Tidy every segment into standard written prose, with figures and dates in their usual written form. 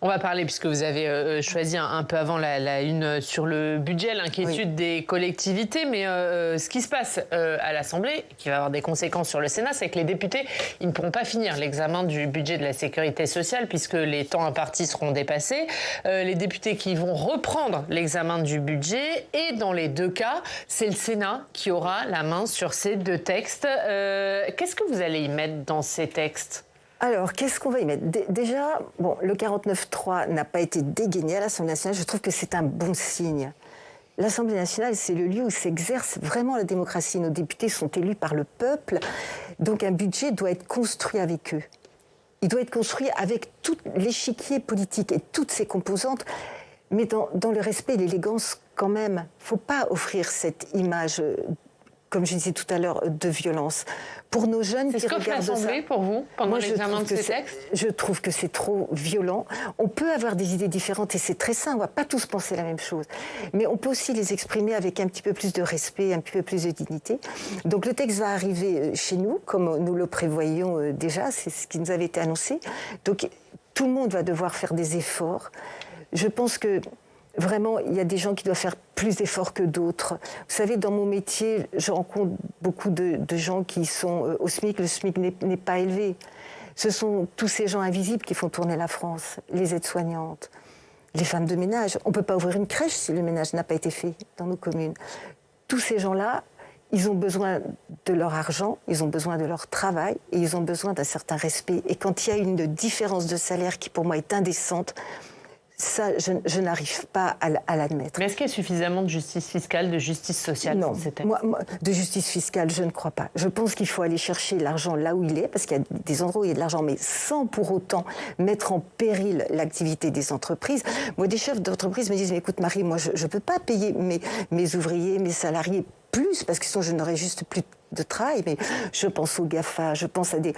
On va parler, puisque vous avez choisi un peu avant la une sur le budget, l'inquiétude des collectivités. Mais ce qui se passe à l'Assemblée, qui va avoir des conséquences sur le Sénat, c'est que les députés, ils ne pourront pas finir l'examen du budget de la sécurité sociale, puisque les temps impartis seront dépassés. Les députés qui vont reprendre l'examen du budget, et dans les deux cas, c'est le Sénat qui aura la main sur ces deux textes. Qu'est-ce que vous allez y mettre dans ces textes ? Alors, qu'est-ce qu'on va y mettre ? Déjà, bon, le 49.3 n'a pas été dégainé à l'Assemblée nationale. Je trouve que c'est un bon signe. L'Assemblée nationale, c'est le lieu où s'exerce vraiment la démocratie. Nos députés sont élus par le peuple. Donc, un budget doit être construit avec eux. Il doit être construit avec tout l'échiquier politique et toutes ses composantes, mais dans le respect et l'élégance quand même. Il ne faut pas offrir cette image, comme je disais tout à l'heure, de violence. Pour nos jeunes qui regardent ça... C'est ce qu'offre l'Assemblée pour vous, pendant l'examen de ces textes ? Je trouve que c'est trop violent. On peut avoir des idées différentes et c'est très sain, on ne va pas tous penser la même chose. Mais on peut aussi les exprimer avec un petit peu plus de respect, un petit peu plus de dignité. Donc le texte va arriver chez nous, comme nous le prévoyons déjà, c'est ce qui nous avait été annoncé. Donc tout le monde va devoir faire des efforts. Je pense que... Vraiment, il y a des gens qui doivent faire plus d'efforts que d'autres. Vous savez, dans mon métier, je rencontre beaucoup de gens qui sont au SMIC. Le SMIC n'est pas élevé. Ce sont tous ces gens invisibles qui font tourner la France. Les aides-soignantes, les femmes de ménage. On ne peut pas ouvrir une crèche si le ménage n'a pas été fait dans nos communes. Tous ces gens-là, ils ont besoin de leur argent, ils ont besoin de leur travail et ils ont besoin d'un certain respect. Et quand il y a une différence de salaire qui, pour moi, est indécente, ça, je n'arrive pas à l'admettre. Mais est-ce qu'il y a suffisamment de justice fiscale, de justice sociale dans ces textes ? Non, de justice fiscale, je ne crois pas. Je pense qu'il faut aller chercher l'argent là où il est, parce qu'il y a des endroits où il y a de l'argent, mais sans pour autant mettre en péril l'activité des entreprises. Moi, des chefs d'entreprise me disent, mais écoute Marie, moi je ne peux pas payer mes ouvriers, mes salariés plus, parce que sinon je n'aurais juste plus de travail. Mais je pense aux GAFA, je pense à des...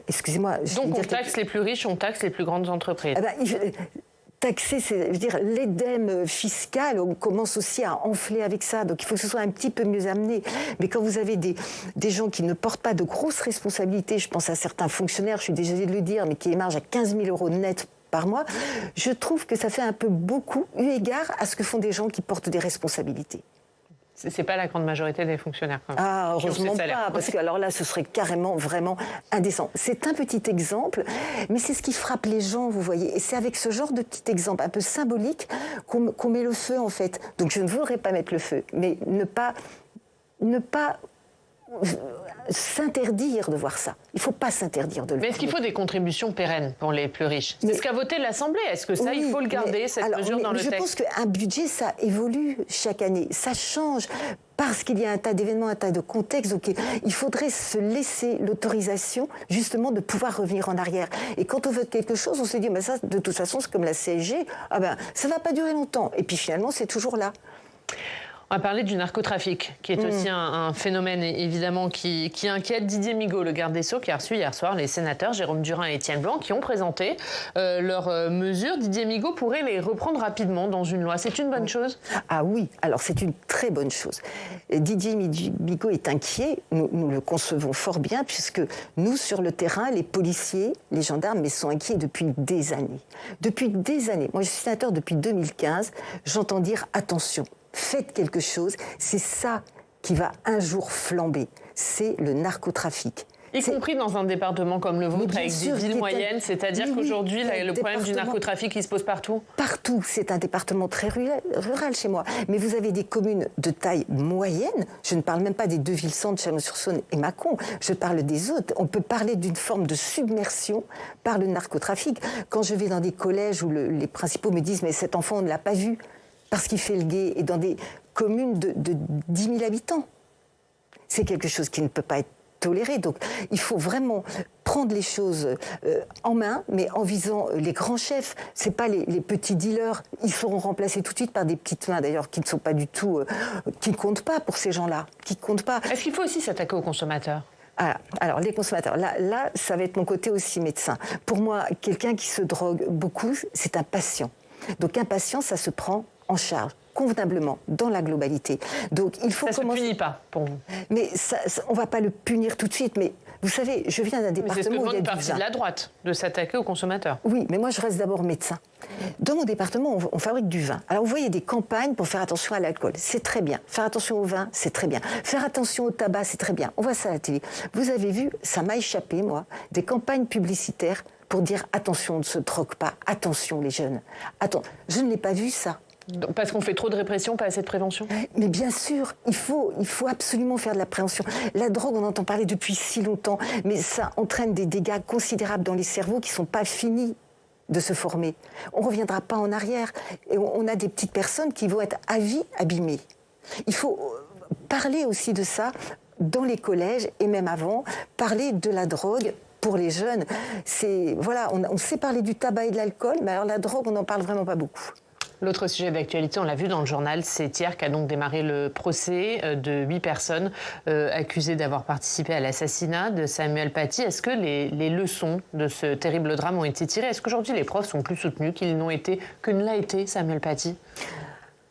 excusez-moi... Donc on taxe les plus riches, on taxe les plus grandes entreprises. Taxer, c'est dire l'édème fiscal, on commence aussi à enfler avec ça. Donc il faut que ce soit un petit peu mieux amené. Mais quand vous avez des gens qui ne portent pas de grosses responsabilités, je pense à certains fonctionnaires, je suis désolée de le dire, mais qui émargent à 15 000 € net par mois, je trouve que ça fait un peu beaucoup, eu égard à ce que font des gens qui portent des responsabilités. C'est pas la grande majorité des fonctionnaires, quand même. Ah, heureusement pas, parce que alors là, ce serait carrément, vraiment indécent. C'est un petit exemple, mais c'est ce qui frappe les gens, vous voyez. Et c'est avec ce genre de petit exemple un peu symbolique qu'on met le feu, en fait. Donc je ne voudrais pas mettre le feu, mais ne pas s'interdire de voir ça. Il ne faut pas s'interdire de le voir. Mais est-ce qu'il faut des contributions pérennes pour les plus riches ? C'est ce qu'a voté l'Assemblée. Est-ce que ça, oui, il faut le garder, cette mesure dans le texte ? Je pense qu'un budget, ça évolue chaque année. Ça change parce qu'il y a un tas d'événements, un tas de contextes. Donc il faudrait se laisser l'autorisation, justement, de pouvoir revenir en arrière. Et quand on vote quelque chose, on se dit, mais ça, de toute façon, c'est comme la CSG. Ça ne va pas durer longtemps. Et puis finalement, c'est toujours là. On va parler du narcotrafic, qui est aussi un phénomène, évidemment, qui inquiète. Didier Migaud, le garde des Sceaux, qui a reçu hier soir les sénateurs Jérôme Durain et Étienne Blanc, qui ont présenté leurs mesures. Didier Migaud pourrait les reprendre rapidement dans une loi. C'est une bonne chose ? Ah oui, alors c'est une très bonne chose. Didier Migaud est inquiet, nous le concevons fort bien, puisque nous, sur le terrain, les policiers, les gendarmes, sont inquiets depuis des années. Depuis des années. Moi, je suis sénateur depuis 2015, j'entends dire « attention ». Faites quelque chose, c'est ça qui va un jour flamber, c'est le narcotrafic. Y compris dans un département comme le vôtre, avec des villes moyennes, c'est-à-dire qu'aujourd'hui, le problème du narcotrafic, il se pose partout ? Partout, c'est un département très rural chez moi. Mais vous avez des communes de taille moyenne, je ne parle même pas des deux villes-centres, Chalon-sur-Saône et Mâcon, je parle des autres. On peut parler d'une forme de submersion par le narcotrafic. Quand je vais dans des collèges où les principaux me disent « mais cet enfant, on ne l'a pas vu », parce qu'il fait le guet, et dans des communes de 10 000 habitants. C'est quelque chose qui ne peut pas être toléré. Donc il faut vraiment prendre les choses en main, mais en visant les grands chefs. Ce n'est pas les petits dealers. Ils seront remplacés tout de suite par des petites mains, d'ailleurs, qui ne sont pas du tout... qui ne comptent pas pour ces gens-là. Qui comptent pas. Est-ce qu'il faut aussi s'attaquer aux consommateurs ? Alors, les consommateurs, là, ça va être mon côté aussi médecin. Pour moi, quelqu'un qui se drogue beaucoup, c'est un patient. Donc un patient, ça se prend en charge. convenablement dans la globalité. Donc il faut ça ne se punit pas pour vous. Mais on ne va pas le punir tout de suite. Mais vous savez, je viens d'un département où il y a du vin. C'est ce que demande une partie de la droite, de s'attaquer aux consommateurs. Oui, mais moi je reste d'abord médecin. Dans mon département, on fabrique du vin. Alors vous voyez des campagnes pour faire attention à l'alcool, c'est très bien. Faire attention au vin, c'est très bien. Faire attention au tabac, c'est très bien. On voit ça à la télé. Vous avez vu, ça m'a échappé, moi, des campagnes publicitaires pour dire attention, on ne se drogue pas, attention les jeunes. Attends, je ne l'ai pas vu ça. Parce qu'on fait trop de répression, pas assez de prévention? Mais bien sûr, il faut absolument faire de la prévention. La drogue, on entend parler depuis si longtemps, mais ça entraîne des dégâts considérables dans les cerveaux qui ne sont pas finis de se former. On ne reviendra pas en arrière. Et on a des petites personnes qui vont être à vie abîmées. Il faut parler aussi de ça dans les collèges et même avant, parler de la drogue pour les jeunes. Voilà, on sait parler du tabac et de l'alcool, mais alors la drogue, on n'en parle vraiment pas beaucoup. L'autre sujet d'actualité, on l'a vu dans le journal, c'est hier qu'a donc démarré le procès de 8 personnes accusées d'avoir participé à l'assassinat de Samuel Paty. Est-ce que les leçons de ce terrible drame ont été tirées? Est-ce qu'aujourd'hui les profs sont plus soutenus qu'ils n'ont été, que ne l'a été Samuel Paty?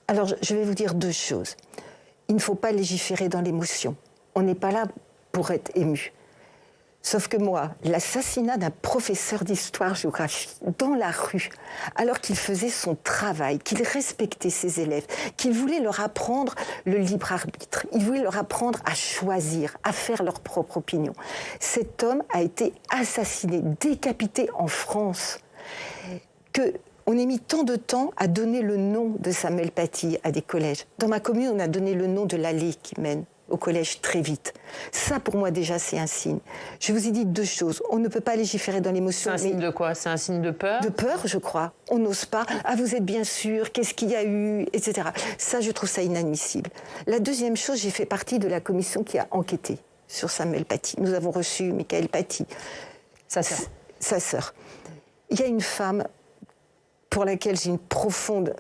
Alors je vais vous dire deux choses. Il ne faut pas légiférer dans l'émotion. On n'est pas là pour être ému. Sauf que moi, l'assassinat d'un professeur d'histoire-géographie dans la rue, alors qu'il faisait son travail, qu'il respectait ses élèves, qu'il voulait leur apprendre le libre arbitre, il voulait leur apprendre à choisir, à faire leur propre opinion. Cet homme a été assassiné, décapité en France. On a mis tant de temps à donner le nom de Samuel Paty à des collèges. Dans ma commune, on a donné le nom de l'allée qui mène au collège très vite. Ça, pour moi, déjà, c'est un signe. Je vous ai dit deux choses. On ne peut pas légiférer dans l'émotion. C'est un signe de quoi? C'est un signe de peur? De peur, je crois. On n'ose pas. Ah, vous êtes bien sûr, qu'est-ce qu'il y a eu, etc. Ça, je trouve ça inadmissible. La deuxième chose, j'ai fait partie de la commission qui a enquêté sur Samuel Paty. Nous avons reçu Michael Paty. Sa sœur. Il y a une femme pour laquelle j'ai une profonde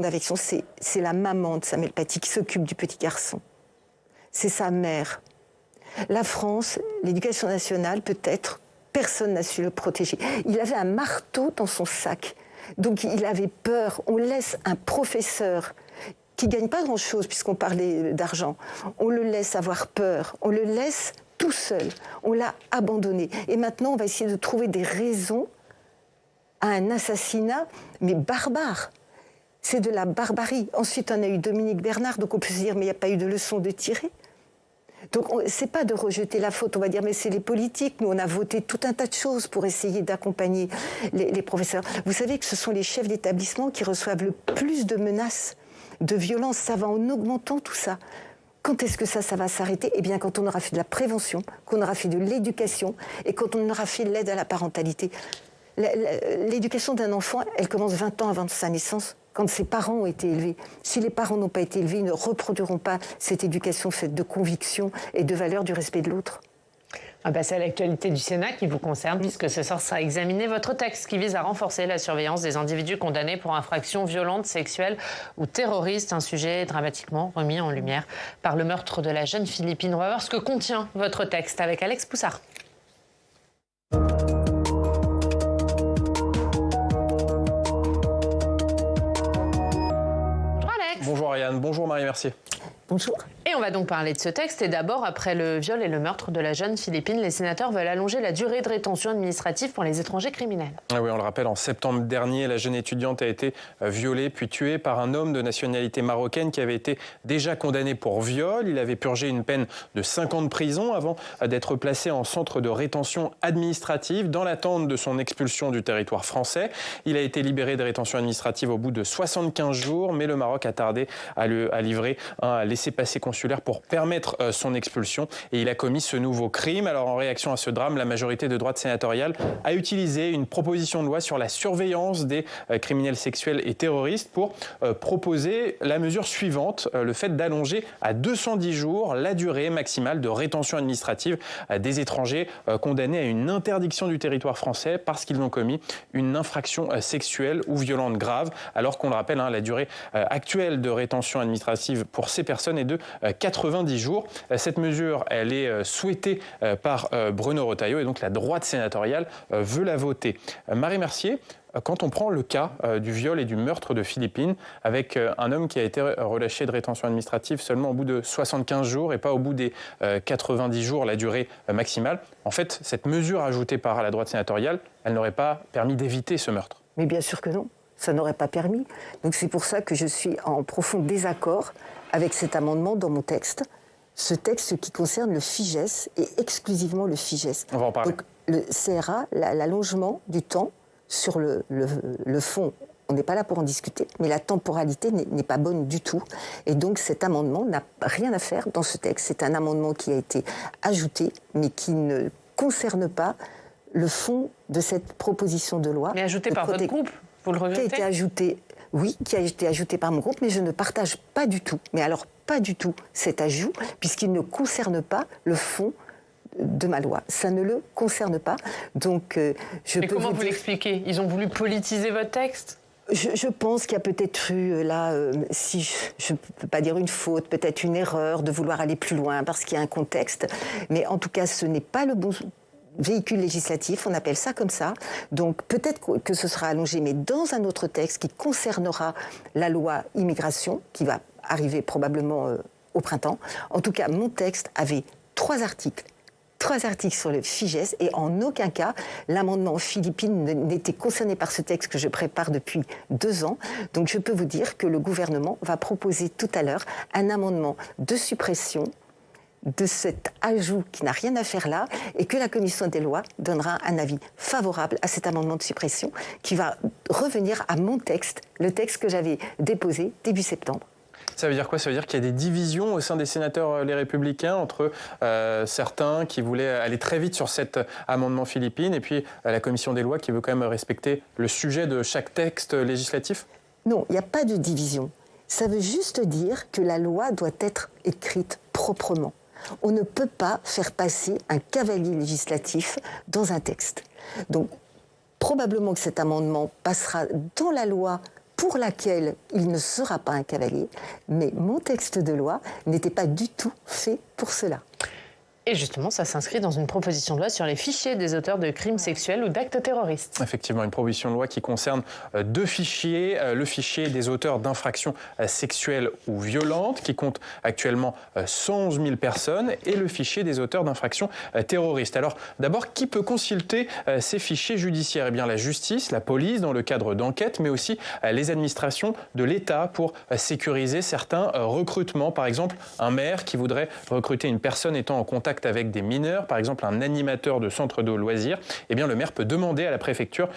affection. C'est la maman de Samuel Paty qui s'occupe du petit garçon. C'est sa mère. La France, l'éducation nationale, peut-être, personne n'a su le protéger. Il avait un marteau dans son sac, donc il avait peur. On laisse un professeur qui ne gagne pas grand-chose, puisqu'on parlait d'argent, on le laisse avoir peur, on le laisse tout seul, on l'a abandonné. Et maintenant, on va essayer de trouver des raisons à un assassinat, mais barbare. C'est de la barbarie. Ensuite, on a eu Dominique Bernard, donc on peut se dire, mais il n'y a pas eu de leçon de tirer. Donc, c'est pas de rejeter la faute, on va dire, mais c'est les politiques. Nous, on a voté tout un tas de choses pour essayer d'accompagner les professeurs. Vous savez que ce sont les chefs d'établissement qui reçoivent le plus de menaces, de violences. Ça va en augmentant tout ça. Quand est-ce que ça va s'arrêter? Eh bien, quand on aura fait de la prévention, qu'on aura fait de l'éducation et quand on aura fait de l'aide à la parentalité. L'éducation d'un enfant, elle commence 20 ans avant sa naissance, quand ses parents ont été élevés. Si les parents n'ont pas été élevés, ils ne reproduiront pas cette éducation faite de conviction et de valeur du respect de l'autre. On va passer à l'actualité du Sénat qui vous concerne, puisque ce soir sera examiné votre texte qui vise à renforcer la surveillance des individus condamnés pour infractions violentes, sexuelles ou terroristes. Un sujet dramatiquement remis en lumière par le meurtre de la jeune Philippine. On va voir ce que contient votre texte avec Alex Poussard. Bonjour Ariane, bonjour Marie-Mercier. Bonjour. Et on va donc parler de ce texte. Et d'abord, après le viol et le meurtre de la jeune Philippine, les sénateurs veulent allonger la durée de rétention administrative pour les étrangers criminels. Ah oui, on le rappelle, en septembre dernier, la jeune étudiante a été violée puis tuée par un homme de nationalité marocaine qui avait été déjà condamné pour viol. Il avait purgé une peine de 5 ans de prison avant d'être placé en centre de rétention administrative dans l'attente de son expulsion du territoire français. Il a été libéré de rétention administrative au bout de 75 jours, mais le Maroc a tardé à livrer un laissez-passer consulaire pour permettre son expulsion. Et il a commis ce nouveau crime. Alors en réaction à ce drame, la majorité de droite sénatoriale a utilisé une proposition de loi sur la surveillance des criminels sexuels et terroristes pour proposer la mesure suivante, le fait d'allonger à 210 jours la durée maximale de rétention administrative des étrangers condamnés à une interdiction du territoire français parce qu'ils ont commis une infraction sexuelle ou violente grave, alors qu'on le rappelle, la durée actuelle de rétention administrative pour ces personnes est de 90 jours. Cette mesure, elle est souhaitée par Bruno Retailleau et donc la droite sénatoriale veut la voter. Marie Mercier, quand on prend le cas du viol et du meurtre de Philippine, avec un homme qui a été relâché de rétention administrative seulement au bout de 75 jours et pas au bout des 90 jours, la durée maximale, en fait, cette mesure ajoutée par la droite sénatoriale, elle n'aurait pas permis d'éviter ce meurtre. Mais bien sûr que non, ça n'aurait pas permis. Donc c'est pour ça que je suis en profond désaccord avec cet amendement dans mon texte. Ce texte qui concerne le FIJES et exclusivement le FIJES. On va en parler. Donc le CRA, l'allongement du temps sur le fond, on n'est pas là pour en discuter, mais la temporalité n'est pas bonne du tout. Et donc cet amendement n'a rien à faire dans ce texte. C'est un amendement qui a été ajouté, mais qui ne concerne pas le fond de cette proposition de loi. Mais ajouté par votre groupe, vous le regrettez ? Qui a été ajouté, oui, qui a été ajouté par mon groupe, mais je ne partage pas du tout, mais alors pas du tout cet ajout, puisqu'il ne concerne pas le fond de ma loi. Ça ne le concerne pas. Donc, Mais comment vous l'expliquez ? Ils ont voulu politiser votre texte ? Je pense qu'il y a peut-être eu, là, si je ne peux pas dire une faute, peut-être une erreur de vouloir aller plus loin parce qu'il y a un contexte. Mais en tout cas, ce n'est pas le bon véhicule législatif, on appelle ça comme ça. Donc peut-être que ce sera allongé, mais dans un autre texte qui concernera la loi immigration, qui va arriver probablement au printemps. En tout cas, mon texte avait 3 articles sur le FIJES et en aucun cas, l'amendement Philippine n'était concerné par ce texte que je prépare depuis 2 ans. Donc je peux vous dire que le gouvernement va proposer tout à l'heure un amendement de suppression de cet ajout qui n'a rien à faire là et que la commission des lois donnera un avis favorable à cet amendement de suppression qui va revenir à mon texte, le texte que j'avais déposé début septembre. Ça veut dire quoi ? Ça veut dire qu'il y a des divisions au sein des sénateurs Les Républicains entre certains qui voulaient aller très vite sur cet amendement Philippine et puis la commission des lois qui veut quand même respecter le sujet de chaque texte législatif ? Non, il n'y a pas de division. Ça veut juste dire que la loi doit être écrite proprement. On ne peut pas faire passer un cavalier législatif dans un texte. Donc, probablement que cet amendement passera dans la loi pour laquelle il ne sera pas un cavalier, mais mon texte de loi n'était pas du tout fait pour cela. Et justement, ça s'inscrit dans une proposition de loi sur les fichiers des auteurs de crimes sexuels ou d'actes terroristes. Effectivement, une proposition de loi qui concerne 2 fichiers. Le fichier des auteurs d'infractions sexuelles ou violentes, qui compte actuellement 111 000 personnes, et le fichier des auteurs d'infractions terroristes. Alors, d'abord, qui peut consulter ces fichiers judiciaires ? Eh bien, la justice, la police, dans le cadre d'enquêtes, mais aussi les administrations de l'État pour sécuriser certains recrutements. Par exemple, un maire qui voudrait recruter une personne étant en contact avec des mineurs, par exemple un animateur de centre de loisirs, eh bien le maire peut demander à la préfecture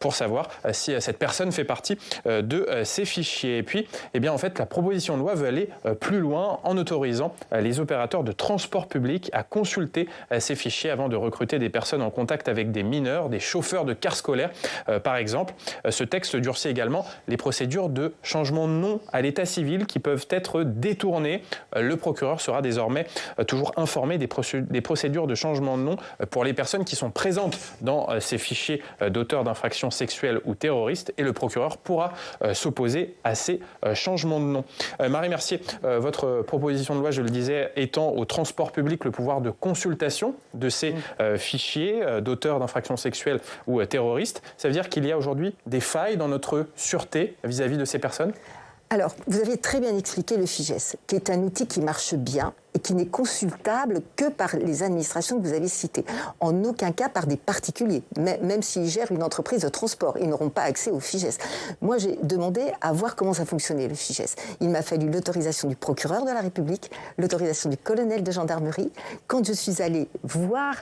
pour savoir si cette personne fait partie de ces fichiers. Et puis, eh bien en fait, la proposition de loi veut aller plus loin en autorisant les opérateurs de transport public à consulter ces fichiers avant de recruter des personnes en contact avec des mineurs, des chauffeurs de cars scolaires, par exemple. Ce texte durcit également les procédures de changement de nom à l'état civil qui peuvent être détournées. Le procureur sera désormais toujours informé des procédures de changement de nom pour les personnes qui sont présentes dans ces fichiers d'auteurs d'infractions sexuelles ou terroristes et le procureur pourra s'opposer à ces changements de nom. Marie Mercier, votre proposition de loi, je le disais, étend au transport public le pouvoir de consultation de ces fichiers d'auteurs d'infractions sexuelles ou terroristes. Ça veut dire qu'il y a aujourd'hui des failles dans notre sûreté vis-à-vis de ces personnes ? Alors, vous avez très bien expliqué le FIJES, qui est un outil qui marche bien et qui n'est consultable que par les administrations que vous avez citées. En aucun cas par des particuliers, même s'ils gèrent une entreprise de transport. Ils n'auront pas accès au FIJES. Moi, j'ai demandé à voir comment ça fonctionnait, le FIJES. Il m'a fallu l'autorisation du procureur de la République, l'autorisation du colonel de gendarmerie. Quand je suis allée voir,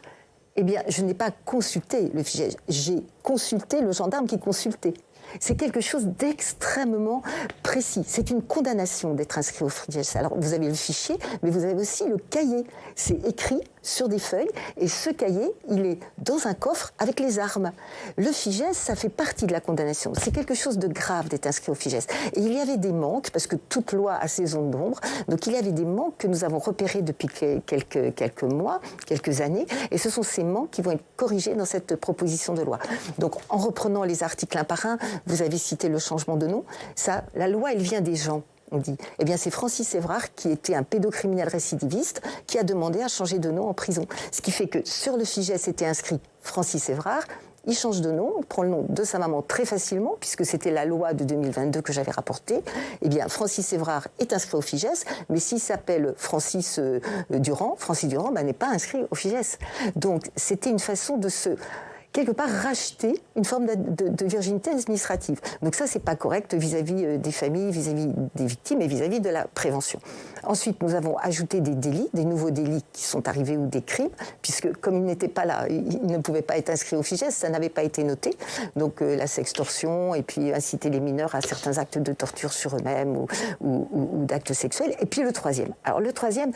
eh bien, je n'ai pas consulté le FIJES. J'ai consulté le gendarme qui consultait. C'est quelque chose d'extrêmement précis. C'est une condamnation d'être inscrit au FIJES. Alors, vous avez le fichier, mais vous avez aussi le cahier. C'est écrit sur des feuilles, et ce cahier, il est dans un coffre avec les armes. Le FIJES, ça fait partie de la condamnation. C'est quelque chose de grave d'être inscrit au FIJES. Et il y avait des manques, parce que toute loi a ses zones d'ombre, donc il y avait des manques que nous avons repérés depuis quelques mois, quelques années, et ce sont ces manques qui vont être corrigés dans cette proposition de loi. Donc, en reprenant les articles un par un, vous avez cité le changement de nom. Ça, la loi, elle vient des gens. on dit. Eh bien, c'est Francis Évrard, qui était un pédocriminel récidiviste, qui a demandé à changer de nom en prison. Ce qui fait que sur le FIJAIS était inscrit Francis Évrard. Il change de nom, il prend le nom de sa maman très facilement, puisque c'était la loi de 2022 que j'avais rapportée. Eh bien, Francis Évrard est inscrit au FIJAIS, mais s'il s'appelle Francis Durand n'est pas inscrit au FIJAIS. Donc, c'était une façon de se... quelque part racheter une forme de virginité administrative. Donc ça, c'est pas correct vis-à-vis des familles, vis-à-vis des victimes et vis-à-vis de la prévention. Ensuite, nous avons ajouté des délits, des nouveaux délits qui sont arrivés ou des crimes, puisque comme ils n'étaient pas là, ils ne pouvaient pas être inscrits au FIJAIS, ça n'avait pas été noté. Donc la sextorsion et puis inciter les mineurs à certains actes de torture sur eux-mêmes ou d'actes sexuels. Et puis le troisième. Alors le troisième,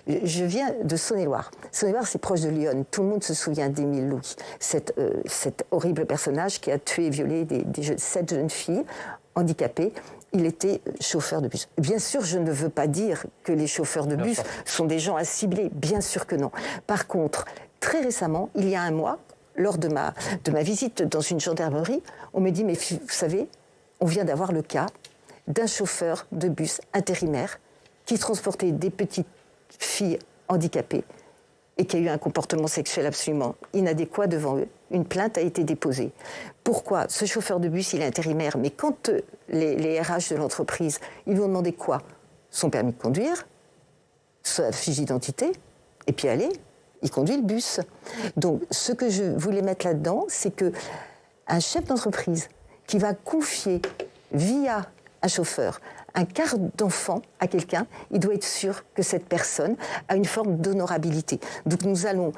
je viens de Saône-et-Loire. Saône-et-Loire, c'est proche de Lyon. Tout le monde se souvient d'Émile Louis, cet horrible personnage qui a tué et violé 7 jeunes filles handicapées. Il était chauffeur de bus. Bien sûr, je ne veux pas dire que les chauffeurs de bus sont des gens à cibler. Bien sûr que non. Par contre, très récemment, il y a un mois, lors de ma visite dans une gendarmerie, on me dit, mais vous savez, on vient d'avoir le cas d'un chauffeur de bus intérimaire qui transportait des petites filles handicapées et qui a eu un comportement sexuel absolument inadéquat devant eux. Une plainte a été déposée. Pourquoi ? Ce chauffeur de bus, il est intérimaire, mais quand les RH de l'entreprise, ils lui ont demandé quoi ? Son permis de conduire, sa fiche d'identité, et puis allez, il conduit le bus. Donc, ce que je voulais mettre là-dedans, c'est qu'un chef d'entreprise qui va confier via un chauffeur un quart d'enfant à quelqu'un, il doit être sûr que cette personne a une forme d'honorabilité. Donc nous allons...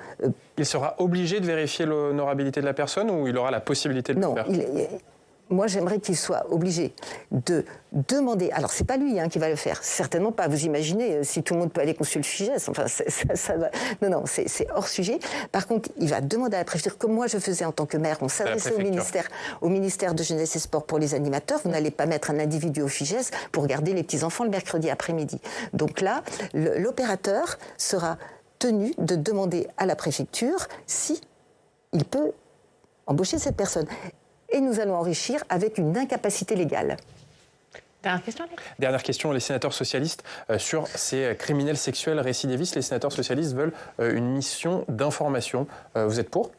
Il sera obligé de vérifier l'honorabilité de la personne ou il aura la possibilité de le faire ? Moi, j'aimerais qu'il soit obligé de demander... Alors, c'est pas lui qui va le faire, certainement pas. Vous imaginez, si tout le monde peut aller consulter le FIJAIS, enfin, ça va... Non, c'est hors sujet. Par contre, il va demander à la préfecture, comme moi je faisais en tant que maire, on s'adressait au ministère de Jeunesse et Sport pour les animateurs. Vous n'allez pas mettre un individu au FIJAIS pour garder les petits-enfants le mercredi après-midi. Donc là, l'opérateur sera tenu de demander à la préfecture si il peut embaucher cette personne. Et nous allons enrichir avec une incapacité légale. Dernière question, Dernière question, les sénateurs socialistes, sur ces criminels sexuels récidivistes, les sénateurs socialistes veulent une mission d'information. Vous êtes pour ?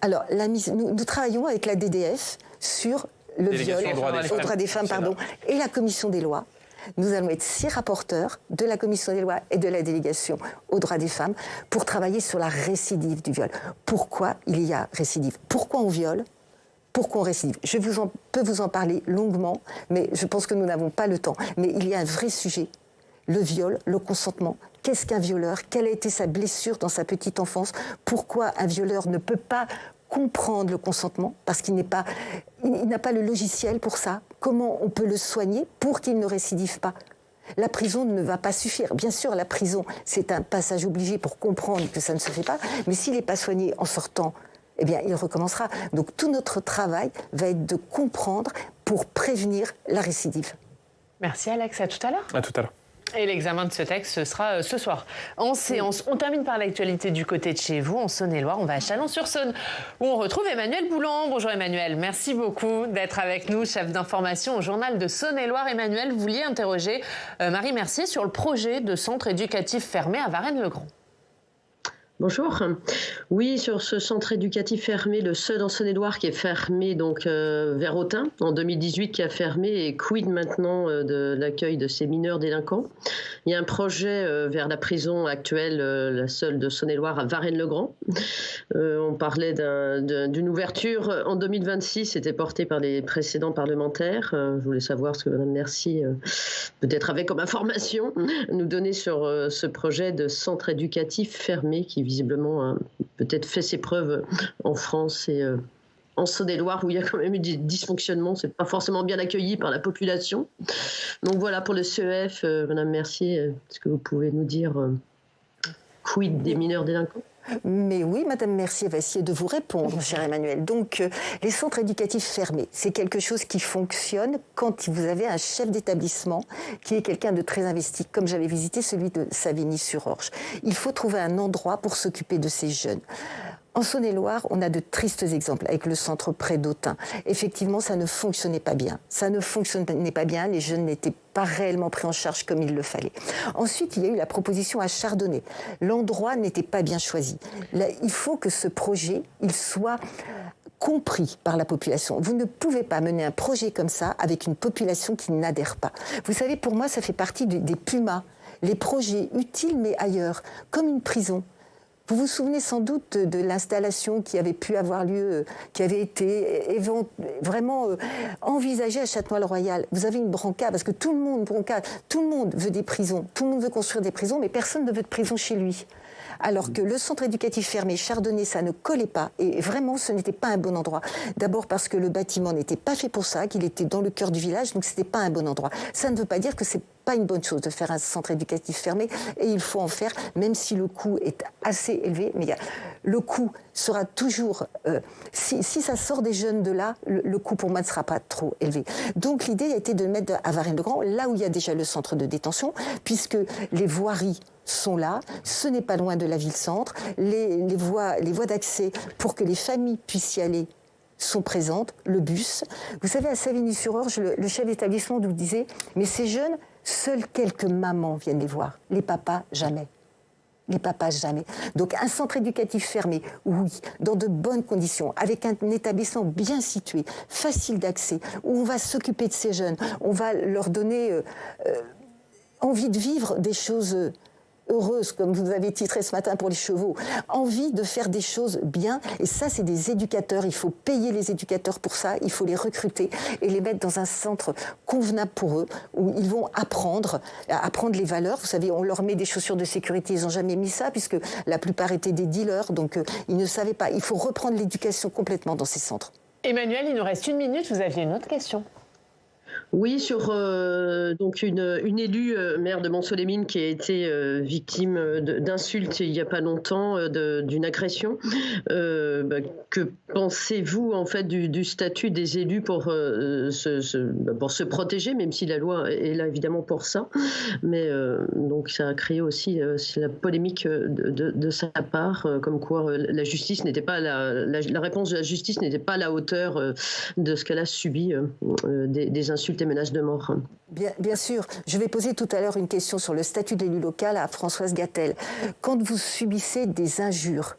Alors, nous travaillons avec la DDF sur le viol aux droits des femmes, et la commission des lois. Nous allons être 6 rapporteurs de la commission des lois et de la délégation aux droits des femmes pour travailler sur la récidive du viol. Pourquoi il y a récidive ? Pourquoi on viole ? Pourquoi on récidive ? Je peux vous en parler longuement, mais je pense que nous n'avons pas le temps. Mais il y a un vrai sujet, le viol, le consentement. Qu'est-ce qu'un violeur ? Quelle a été sa blessure dans sa petite enfance ? Pourquoi un violeur ne peut pas comprendre le consentement ? Parce qu'il n'a pas le logiciel pour ça. Comment on peut le soigner pour qu'il ne récidive pas ? La prison ne va pas suffire. Bien sûr, la prison, c'est un passage obligé pour comprendre que ça ne se fait pas. Mais s'il n'est pas soigné en sortant, eh bien, il recommencera. Donc, tout notre travail va être de comprendre pour prévenir la récidive. Merci Alex, à tout à l'heure. À tout à l'heure. Et l'examen de ce texte, ce sera ce soir en séance. On termine par l'actualité du côté de chez vous, en Saône-et-Loire. On va à Chalon-sur-Saône, où on retrouve Emmanuel Boulan. Bonjour Emmanuel, merci beaucoup d'être avec nous, chef d'information au journal de Saône-et-Loire. Emmanuel, vous vouliez interroger Marie Mercier sur le projet de centre éducatif fermé à Varennes-le-Grand. Bonjour. Oui, sur ce centre éducatif fermé, le seul en Saône-et-Loire qui est fermé donc vers Autun en 2018 qui a fermé, et quid maintenant de l'accueil de ces mineurs délinquants. Il y a un projet vers la prison actuelle, la seule de Saône-et-Loire à Varennes-le-Grand. On parlait d'une ouverture en 2026, c'était porté par les précédents parlementaires. Je voulais savoir ce que Mme Mercier peut-être avait comme information nous donner sur ce projet de centre éducatif fermé qui visiblement peut-être fait ses preuves en France et en Saône-et-Loire où il y a quand même eu des dysfonctionnements, c'est pas forcément bien accueilli par la population. Donc voilà pour le CEF, Madame Mercier, est-ce que vous pouvez nous dire quid des mineurs délinquants ? Mais oui, Madame Mercier va essayer de vous répondre, cher Emmanuel. Donc, les centres éducatifs fermés, c'est quelque chose qui fonctionne quand vous avez un chef d'établissement qui est quelqu'un de très investi, comme j'avais visité celui de Savigny-sur-Orge. Il faut trouver un endroit pour s'occuper de ces jeunes. En Saône-et-Loire, on a de tristes exemples avec le centre près d'Autun. Effectivement, ça ne fonctionnait pas bien. Ça ne fonctionnait pas bien, les jeunes n'étaient pas réellement pris en charge comme il le fallait. Ensuite, il y a eu la proposition à Chardonnay. L'endroit n'était pas bien choisi. Là, il faut que ce projet, il soit compris par la population. Vous ne pouvez pas mener un projet comme ça avec une population qui n'adhère pas. Vous savez, pour moi, ça fait partie des PUMA, les projets utiles mais ailleurs, comme une prison. Vous vous souvenez sans doute de l'installation qui avait pu avoir lieu, qui avait été vraiment envisagée à Châtenois-le-Royal. Vous avez une brancade, parce que tout le monde veut des prisons, tout le monde veut construire des prisons, mais personne ne veut de prison chez lui. Alors que le centre éducatif fermé Chardonnay, ça ne collait pas. Et vraiment, ce n'était pas un bon endroit. D'abord parce que le bâtiment n'était pas fait pour ça, qu'il était dans le cœur du village, donc ce n'était pas un bon endroit. Ça ne veut pas dire que c'est pas une bonne chose de faire un centre éducatif fermé, et il faut en faire, même si le coût est assez élevé. Mais le coût sera toujours... si ça sort des jeunes de là, le coût pour moi ne sera pas trop élevé. Donc l'idée a été de mettre à Varennes-le-Grand, là où il y a déjà le centre de détention, puisque les voiries sont là, ce n'est pas loin de la ville-centre, les voies d'accès pour que les familles puissent y aller sont présentes, le bus. Vous savez, à Savigny-sur-Orge, le chef d'établissement nous disait « Mais ces jeunes, seules quelques mamans viennent les voir, les papas, jamais. » Les papas, jamais. Donc un centre éducatif fermé, oui, dans de bonnes conditions, avec un établissement bien situé, facile d'accès, où on va s'occuper de ces jeunes, on va leur donner envie de vivre des choses heureuse, comme vous avez titré ce matin pour les chevaux, envie de faire des choses bien, et ça c'est des éducateurs, il faut payer les éducateurs pour ça, il faut les recruter et les mettre dans un centre convenable pour eux, où ils vont apprendre les valeurs. Vous savez, on leur met des chaussures de sécurité, ils n'ont jamais mis ça, puisque la plupart étaient des dealers, donc ils ne savaient pas. Il faut reprendre l'éducation complètement dans ces centres. Emmanuel, il nous reste 1 minute, vous aviez une autre question. Oui, sur donc une élue maire de Mont-Soleil-Mines qui a été victime d'insultes il n'y a pas longtemps, d'une agression. Que pensez-vous en fait du statut des élus pour se protéger, même si la loi est là évidemment pour ça, mais donc ça a créé aussi la polémique de sa part, comme quoi la justice n'était pas la réponse de la justice n'était pas à la hauteur de ce qu'elle a subi, des insultes et menaces de mort. Bien sûr. Je vais poser tout à l'heure une question sur le statut de l'élu local à Françoise Gatel. Quand vous subissez des injures,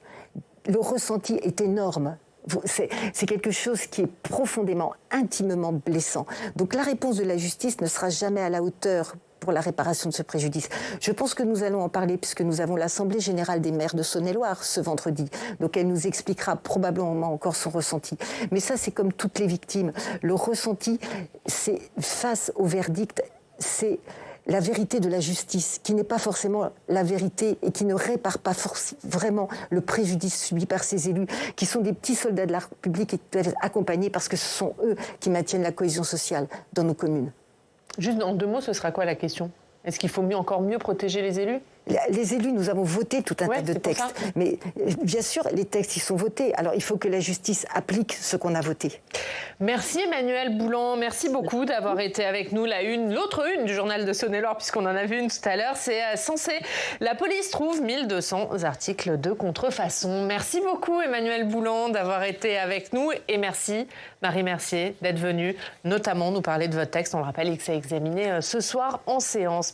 le ressenti est énorme. C'est quelque chose qui est profondément, intimement blessant. Donc la réponse de la justice ne sera jamais à la hauteur pour la réparation de ce préjudice. Je pense que nous allons en parler puisque nous avons l'Assemblée générale des maires de Saône-et-Loire ce vendredi. Donc elle nous expliquera probablement encore son ressenti. Mais ça, c'est comme toutes les victimes. Le ressenti, c'est face au verdict, c'est la vérité de la justice, qui n'est pas forcément la vérité et qui ne répare pas vraiment le préjudice subi par ces élus, qui sont des petits soldats de la République et qui doivent être accompagnés parce que ce sont eux qui maintiennent la cohésion sociale dans nos communes. Juste en 2 mots, ce sera quoi la question? Est-ce qu'il faut encore mieux protéger les élus? Les élus, nous avons voté tout un tas de textes. Mais bien sûr, les textes, ils sont votés. Alors, il faut que la justice applique ce qu'on a voté. Merci Emmanuel Boulan. Merci beaucoup d'avoir été avec nous. L'autre une du journal de Saône-et-Loire, puisqu'on en a vu une tout à l'heure, c'est censé. La police trouve 1200 articles de contrefaçon. Merci beaucoup Emmanuel Boulan d'avoir été avec nous. Et merci Marie Mercier d'être venue, notamment nous parler de votre texte. On le rappelle, il s'est examiné ce soir en séance.